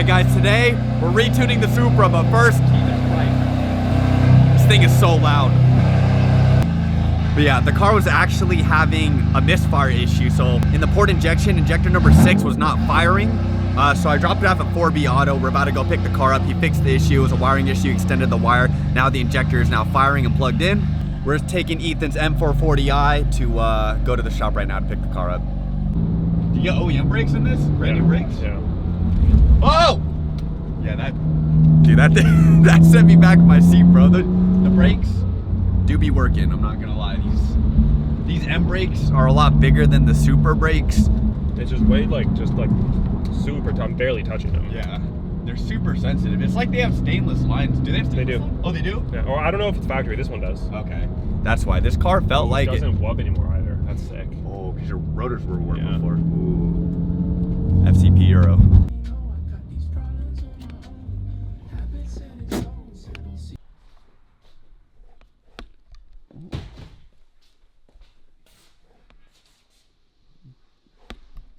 Alright guys, today we're retuning the Supra, but first, Jesus Christ, this thing is so loud. But yeah, the car was actually having a misfire issue. So in the port injection, injector number 6 was not firing. So I dropped it off at 4B Auto. We're about to go pick the car up. He fixed the issue. It was a wiring issue, extended the wire. Now the injector is now firing and plugged in. We're just taking Ethan's M440i to go to the shop right now to pick the car up. Do you get OEM brakes in this? Brand new brakes? Yeah. Oh! Yeah, that sent me back in my seat, bro. The brakes do be working, I'm not gonna lie. These M brakes are a lot bigger than the Super brakes. It's just way just like super tough. I'm barely touching them. Yeah, they're super sensitive. It's like they have stainless lines. Do they have stainless lines? Oh, they do? Yeah, or I don't know if it's factory. This one does. Okay. That's why this car felt like it. It doesn't wub anymore either. That's sick. Oh, because your rotors were warped Yeah. before. Ooh. FCP Euro.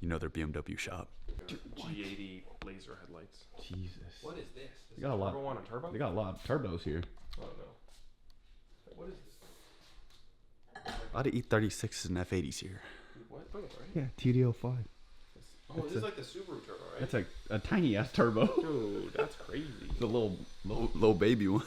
You know their BMW shop. G80 laser headlights. Jesus. What is this? They got a lot. Turbo on a turbo? They got a lot of turbos here. Oh no. What is this? A lot of E36s and F80s here. What? Right? Yeah, TD05. Oh, this is like the Subaru turbo, right? That's a tiny ass turbo. Dude, that's crazy. It's a little baby one.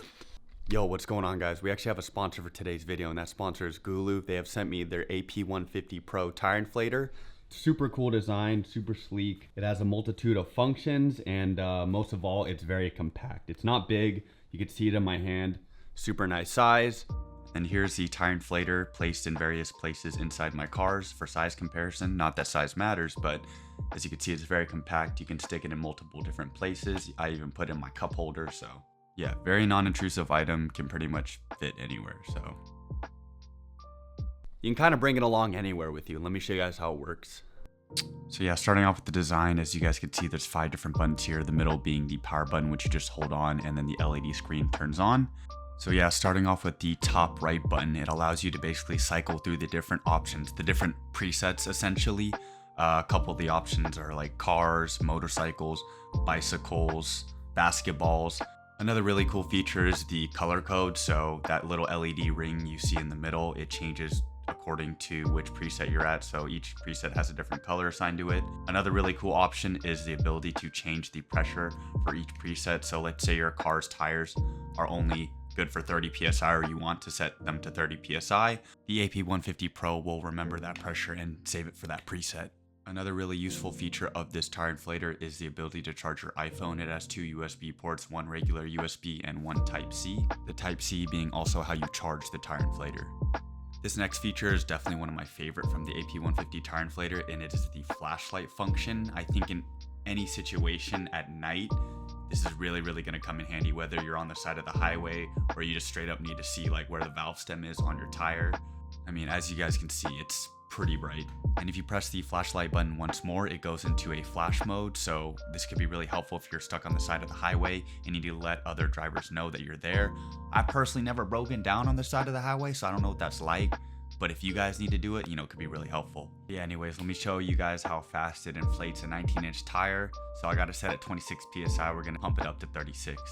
Yo, what's going on, guys? We actually have a sponsor for today's video, and that sponsor is GOOLOO. They have sent me their AP150 Pro tire inflator. Super cool design, super sleek. It has a multitude of functions, and most of all, it's very compact. It's not big. You can see it in my hand. Super nice size. And here's the tire inflator placed in various places inside my cars for size comparison. Not that size matters, but as you can see, it's very compact. You can stick it in multiple different places. I even put it in my cup holder, so yeah, very non-intrusive item, can pretty much fit anywhere, so. You can kind of bring it along anywhere with you. Let me show you guys how it works. So yeah, starting off with the design, as you guys can see, there's 5 different buttons here. The middle being the power button, which you just hold on, and then the LED screen turns on. So yeah, starting off with the top right button, it allows you to basically cycle through the different options, the different presets essentially. A couple of the options are like cars, motorcycles, bicycles, basketballs. Another really cool feature is the color code. So that little LED ring you see in the middle, it changes according to which preset you're at. So each preset has a different color assigned to it. Another really cool option is the ability to change the pressure for each preset. So let's say your car's tires are only good for 30 psi, or you want to set them to 30 psi. The AP150 Pro will remember that pressure and save it for that preset. Another really useful feature of this tire inflator is the ability to charge your iPhone. It has 2 USB ports, one regular USB and one Type-C. The Type-C being also how you charge the tire inflator. This next feature is definitely one of my favorite from the AP150 tire inflator, and it is the flashlight function. I think in any situation at night, this is really going to come in handy, whether you're on the side of the highway or you just straight up need to see like where the valve stem is on your tire. I mean, as you guys can see, it's pretty bright. And if you press the flashlight button once more, it goes into a flash mode. So this could be really helpful if you're stuck on the side of the highway and you need to let other drivers know that you're there. I personally never broken down on the side of the highway, so I don't know what that's like. But if you guys need to do it, you know, it could be really helpful. Yeah, anyways, let me show you guys how fast it inflates a 19-inch tire. So I got it set at 26 psi. We're gonna pump it up to 36.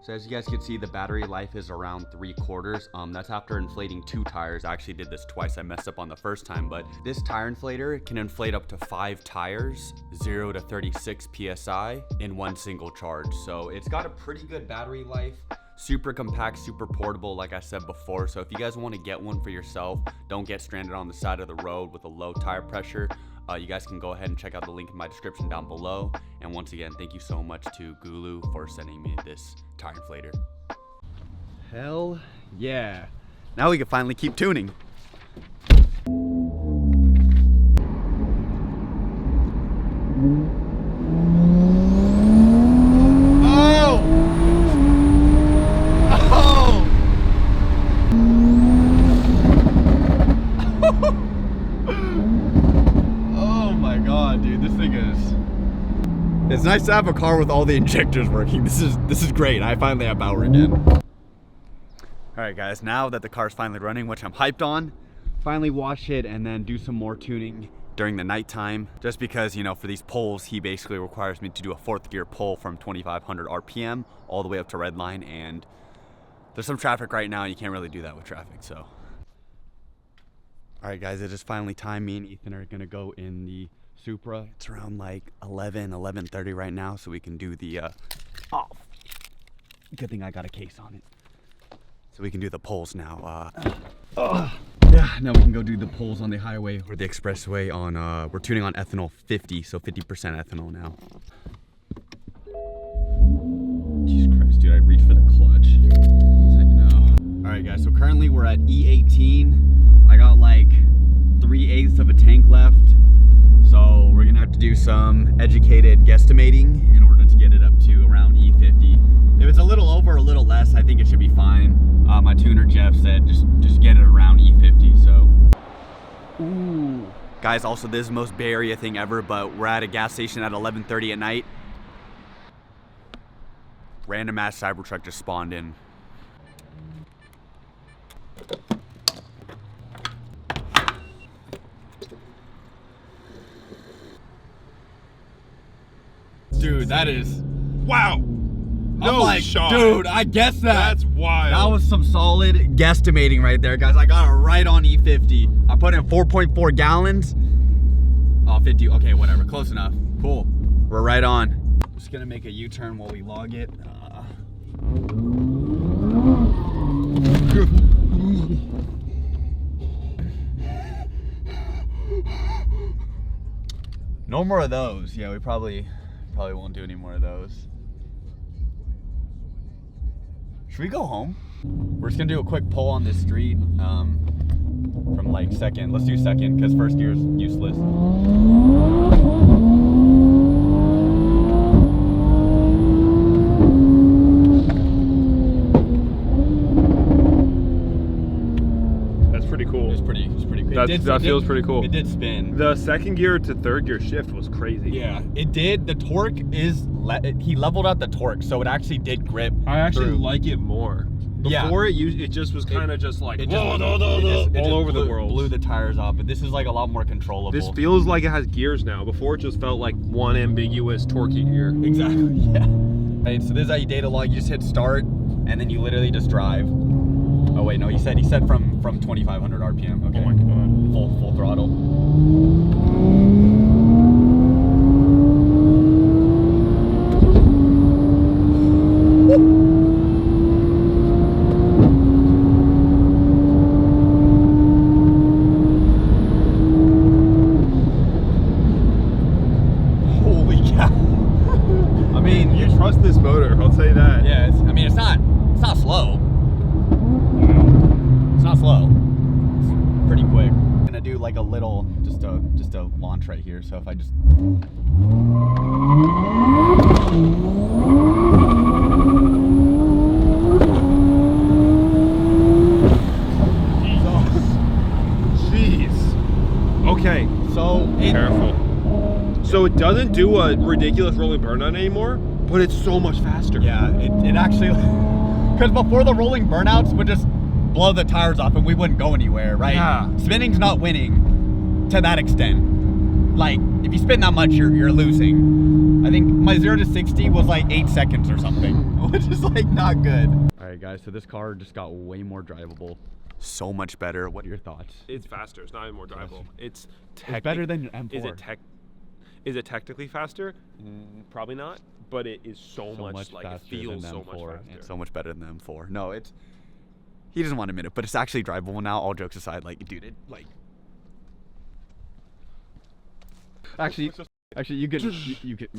So as you guys can see, the battery life is around 3/4. That's after inflating 2 tires. I actually did this twice. I messed up on the first time, but this tire inflator can inflate up to 5 tires, 0 to 36 psi in one single charge. So it's got a pretty good battery life. Super compact, super portable, like I said before. So if you guys want to get one for yourself, don't get stranded on the side of the road with a low tire pressure, you guys can go ahead and check out the link in my description down below. And once again, thank you so much to GOOLOO for sending me this tire inflator. Hell yeah. Now we can finally keep tuning. Oh my God. because it's nice to have a car with all the injectors working. This is great. I finally have power again. All right, guys, now that the car's finally running, which I'm hyped on, finally wash it and then do some more tuning during the nighttime. Just because, you know, for these pulls, he basically requires me to do a 4th gear pull from 2,500 RPM all the way up to red line, and there's some traffic right now. You can't really do that with traffic, so. All right, guys, it is finally time. Me and Ethan are gonna go in the Supra. It's around like 11:30 right now, so we can do the, oh, good thing I got a case on it. So we can do the pulls now. Yeah, now we can go do the pulls on the highway or the expressway on, we're tuning on ethanol 50, so 50% ethanol now. Jesus Christ, dude, I reached for the clutch. That's how you know. All right, guys, so currently we're at E18. I got like 3/8 of a tank left. So we're gonna have to do some educated guesstimating in order to get it up to around E50. If it's a little over or a little less, I think it should be fine. My tuner Jeff said just get it around E50, so. Ooh. Guys, also this is the most Bay Area thing ever, but we're at a gas station at 11:30 at night. Random ass Cybertruck just spawned in. Dude, that is, Wow. I'm like, shot. dude, I guess that. That's wild. That was some solid guesstimating right there, guys. I got it right on E50. I put in 4.4 gallons. Oh, 50, okay, whatever, close enough. Cool, we're right on. Just gonna make a U-turn while we log it. No more of those. Yeah, we probably won't do any more of those. Should we go home? We're just gonna do a quick pull on this street from like second. Let's do second because first gear is useless. That's pretty cool. It's pretty cool. That feels pretty cool. It did spin. The 2nd gear to 3rd gear shift was crazy. Yeah, it did. The torque is, he leveled out the torque, so it actually did grip. I actually through. like it more. Yeah. Before it just was kind of just like It all just over the blew, world. blew the tires off, but this is like a lot more controllable. This feels like it has gears now. Before it just felt like one ambiguous torquey gear. Exactly, yeah. Right, so this is how you data log. You just hit start, and then you literally just drive. Oh wait, no, he said from 2,500 RPM. Okay. Oh my god. Full throttle. Holy cow. I mean, You trust this motor, I'll say that. yeah, I mean, it's not slow. It's not slow. It's pretty quick. I'm gonna do like a little, just a launch right here. So if I just. Jeez. Okay. So Careful. So it doesn't do a ridiculous rolling burnout anymore, but it's so much faster. Yeah, it actually, because before the rolling burnouts would just blow the tires off and we wouldn't go anywhere, right? Yeah. Spinning's not winning to that extent. Like, if you spin that much, you're losing. I think my 0 to 60 was like 8 seconds or something, which is like not good. All right, guys, so this car just got way more drivable. So much better. What are your thoughts? It's faster. It's not even more drivable. It's better than your M4. Is it technically faster? Probably not. But it is so much like it feels so much faster. It's so much better than the M4. No, it's, he doesn't want to admit it, but it's actually drivable now. All jokes aside, like, dude, it like. Actually, you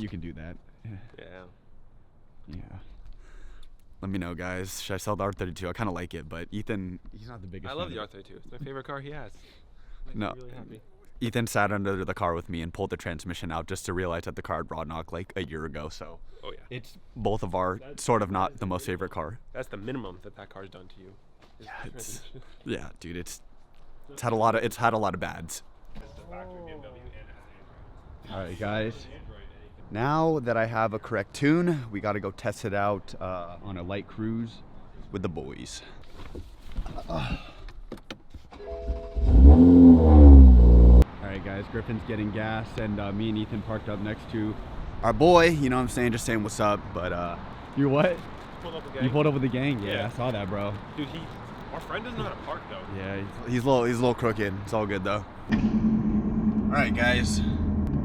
can do that. Yeah. Yeah. Let me know, guys. Should I sell the R32? I kind of like it, but Ethan, he's not the biggest. I love the fan R32. It's my favorite car he has. Makes No. me really happy. Ethan sat under the car with me and pulled the transmission out just to realize that the car had raw knock like a year ago. So Oh yeah. it's both of our sort of not the most favorite car. That's the minimum that car's done to you. Yeah, dude, it's had a lot of bads. It's the factory BMW and it has Android. All right, guys. Now that I have a correct tune, we got to go test it out on a light cruise with the boys. All right, guys, Griffin's getting gas, and me and Ethan parked up next to our boy. You know what I'm saying? Just saying what's up. But you what? Pulled up a gang. You pulled up with the gang? Yeah, Yeah. I saw that, bro. Dude, our friend doesn't know how to park though. Yeah, he's a little crooked. It's all good though. All right, guys.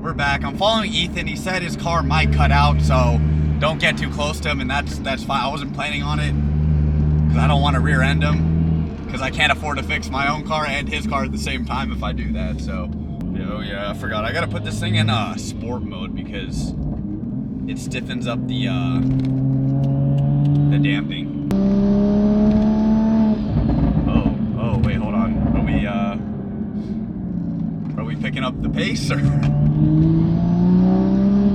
We're back. I'm following Ethan. He said his car might cut out, so don't get too close to him, and that's fine. I wasn't planning on it because I don't want to rear end him because I can't afford to fix my own car and his car at the same time if I do that. So, oh yeah, I forgot. I gotta put this thing in sport mode because it stiffens up the damping. Oh, wait, hold on. Are we picking up the pace or?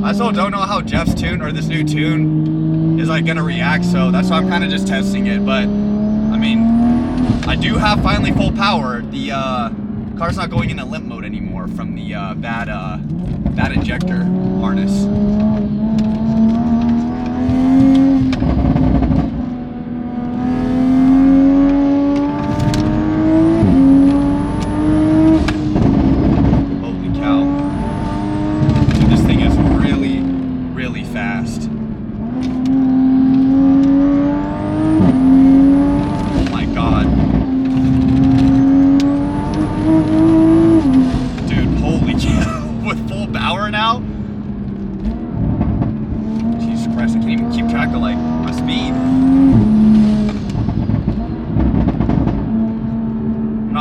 I still don't know how Jeff's tune or this new tune is like gonna react, so that's why I'm kind of just testing it. But I mean, I do have finally full power. The car's not going into limp mode anymore from the bad injector harness.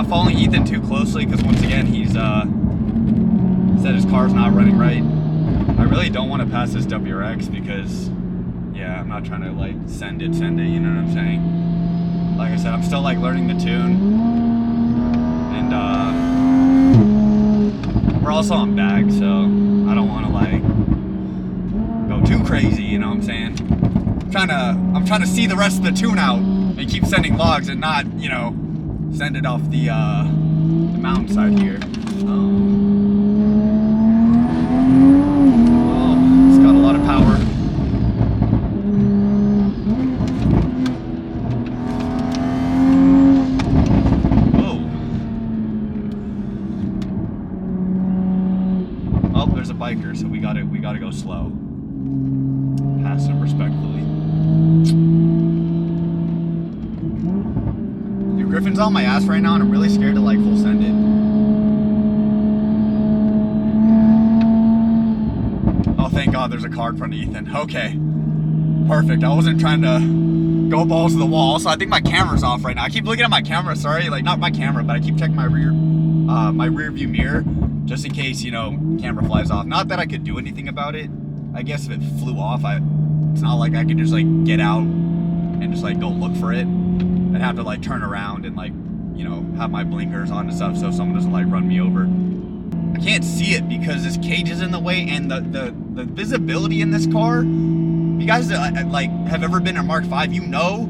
Following Ethan too closely because once again he said his car's not running right. I really don't want to pass this WRX because yeah, I'm not trying to like send it, you know what I'm saying? Like I said, I'm still like learning the tune, and we're also on bag, so I don't want to like go too crazy, you know what I'm saying? I'm trying to see the rest of the tune out and keep sending logs and not, you know, send it off the mountainside here. Oh, it's got a lot of power. Whoa. Oh, there's a biker, so we gotta go slow. Pass him respectfully. Griffin's on my ass right now, and I'm really scared to like full send it. Oh, thank God there's a car in front of Ethan. Okay, perfect. I wasn't trying to go balls to the wall. So I think my camera's off right now. I keep looking at my camera. Sorry, like not my camera, but I keep checking my rear view mirror just in case, you know, camera flies off. Not that I could do anything about it. I guess if it flew off, it's not like I could just like get out and just like go look for it. I'd have to like turn around and like, you know, have my blinkers on and stuff so someone doesn't like run me over. I can't see it because this cage is in the way, and the visibility in this car, you guys that like have ever been in Mark V, you know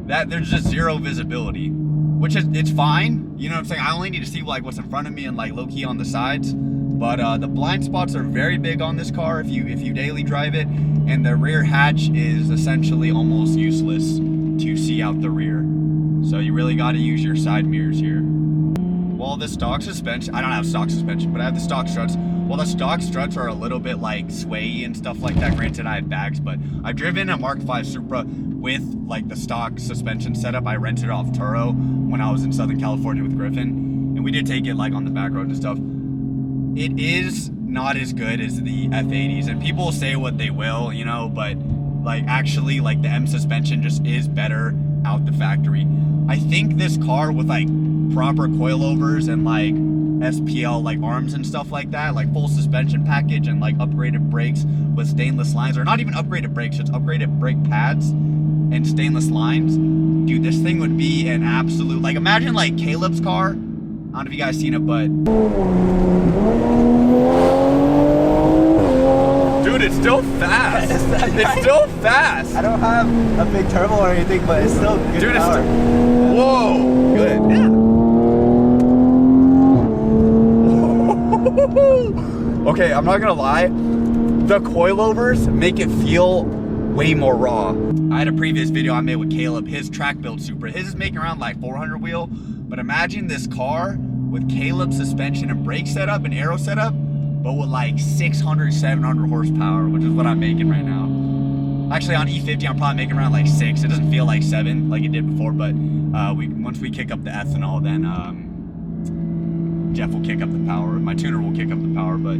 that there's just zero visibility, which is, it's fine. You know what I'm saying? I only need to see like what's in front of me and like low key on the sides. But the blind spots are very big on this car if you daily drive it, and the rear hatch is essentially almost useless to see out the rear. So you really got to use your side mirrors here. Well, the stock suspension, I don't have stock suspension, but I have the stock struts. Well, the stock struts are a little bit like sway and stuff like that. Granted, I had bags, but I've driven a Mark V Supra with like the stock suspension setup. I rented it off Turo when I was in Southern California with Griffin, and we did take it like on the back road and stuff. It is not as good as the F80s, and people will say what they will, you know, but like actually like the M suspension just is better out the factory. I think this car with like proper coilovers and like SPL like arms and stuff like that, like full suspension package and like upgraded brakes with stainless lines, or not even upgraded brakes, just upgraded brake pads and stainless lines, dude, this thing would be an absolute, like imagine like Caleb's car. I don't know if you guys seen it, but dude, it's still fast. It's still fast. I don't have a big turbo or anything, but it's still good. Dude, power. Whoa, good. Yeah. Okay, I'm not gonna lie. The coilovers make it feel way more raw. I had a previous video I made with Caleb, his track build Supra. His is making around like 400 wheel, but imagine this car with Caleb's suspension and brake setup and aero setup, but with like 600, 700 horsepower, which is what I'm making right now. Actually on E50, I'm probably making around like 6. It doesn't feel like 7 like it did before, but once we kick up the ethanol, then Jeff will kick up the power. My tuner will kick up the power, but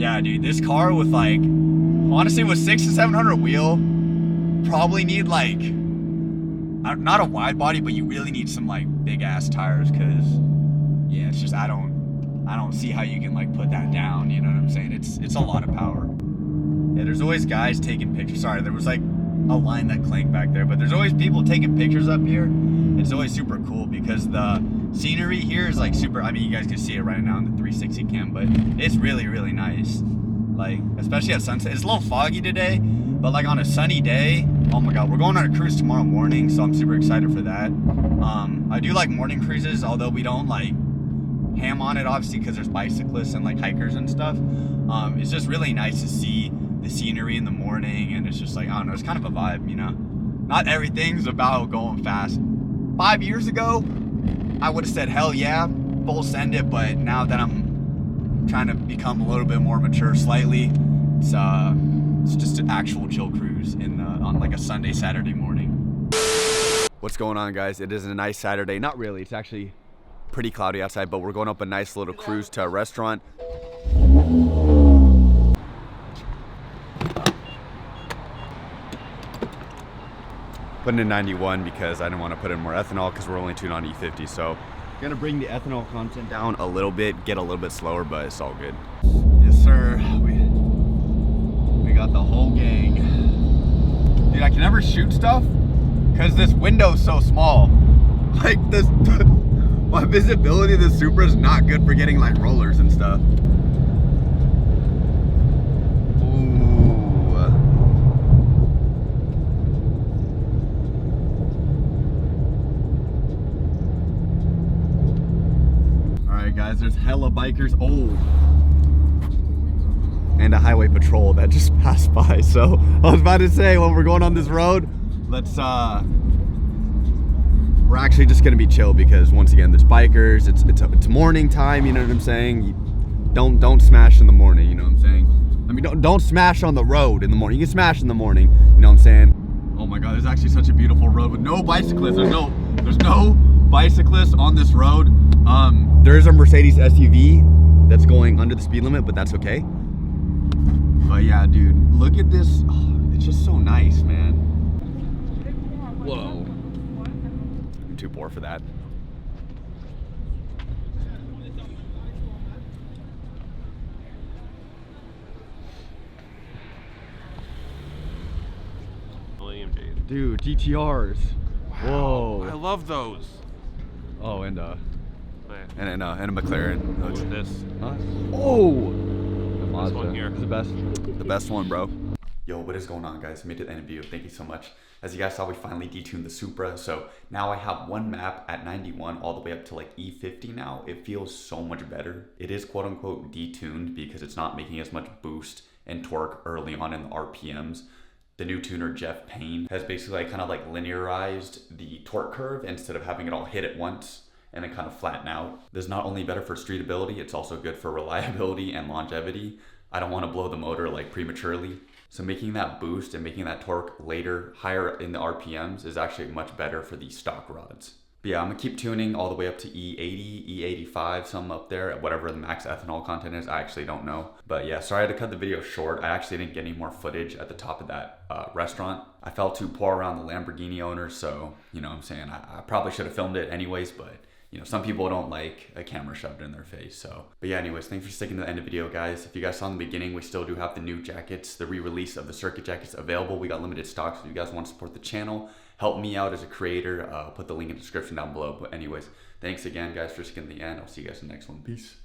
yeah, dude, this car with like, honestly with 600 to 700 wheel, probably need like, not a wide body, but you really need some like big ass tires, cause yeah, it's just, I don't see how you can like put that down, you know what I'm saying? It's a lot of power. Yeah, there's always guys taking pictures. Sorry, there was like a line that clanked back there, but there's always people taking pictures up here. It's always super cool because the scenery here is like super, I mean, you guys can see it right now in the 360 cam, but it's really, really nice. Like, especially at sunset. It's a little foggy today, but like on a sunny day, oh my God, we're going on a cruise tomorrow morning, so I'm super excited for that. I do like morning cruises, although we don't like ham on it, obviously, because there's bicyclists and like hikers and stuff. It's just really nice to see the scenery in the morning, and it's just like, I don't know, it's kind of a vibe, you know? Not everything's about going fast. 5 years ago, I would have said, hell yeah, full send it, but now that I'm trying to become a little bit more mature slightly, it's just an actual chill cruise on like a Sunday, Saturday morning. What's going on, guys? It is a nice Saturday. Not really, it's actually pretty cloudy outside, but we're going up a nice little cruise to a restaurant. Putting in 91 because I didn't want to put in more ethanol because we're only tuned on E50. So gonna bring the ethanol content down a little bit, get a little bit slower, but it's all good. Yes, sir. We got the whole gang. Dude, I can never shoot stuff because this window's so small. Like this, my visibility of the Supra is not good for getting like rollers and stuff. Guys, there's hella bikers. Oh, and a highway patrol that just passed by. So I was about to say, when we're going on this road, we're actually just gonna be chill because once again, there's bikers. It's morning time. You know what I'm saying? Don't smash in the morning. You know what I'm saying? I mean, don't smash on the road in the morning. You can smash in the morning. You know what I'm saying? Oh my God, there's actually such a beautiful road with no bicyclists. There's no bicyclists on this road. There is a Mercedes SUV that's going under the speed limit, but that's okay. But yeah, dude, look at this. Oh, it's just so nice, man. Whoa. I'm too poor for that. Dude, GTRs. Wow. Whoa. I love those. Oh, and a McLaren. What's this? Huh? Oh, this one here. It's the best one, bro. Yo, what is going on, guys? Made it to the end of the video. Thank you so much. As you guys saw, we finally detuned the Supra. So now I have one map at 91 all the way up to like E50 now. It feels so much better. It is quote unquote detuned because it's not making as much boost and torque early on in the RPMs. The new tuner, Jeff Payne, has basically like kind of like linearized the torque curve instead of having it all hit at once and then kind of flatten out. This is not only better for streetability, it's also good for reliability and longevity. I don't want to blow the motor like prematurely. So making that boost and making that torque later, higher in the RPMs is actually much better for the stock rods. But yeah, I'm gonna keep tuning all the way up to E80, E85, some up there, whatever the max ethanol content is, I actually don't know. But yeah, sorry I had to cut the video short. I actually didn't get any more footage at the top of that restaurant. I felt too poor around the Lamborghini owner, so, you know what I'm saying, I probably should have filmed it anyways, but you know, some people don't like a camera shoved in their face, so. But yeah, anyways, thanks for sticking to the end of the video, guys. If you guys saw in the beginning, we still do have the new jackets, the re-release of the circuit jackets available. We got limited stock, so if you guys want to support the channel, help me out as a creator, I'll put the link in the description down below. But anyways, thanks again, guys, for sticking to the end. I'll see you guys in the next one. Peace.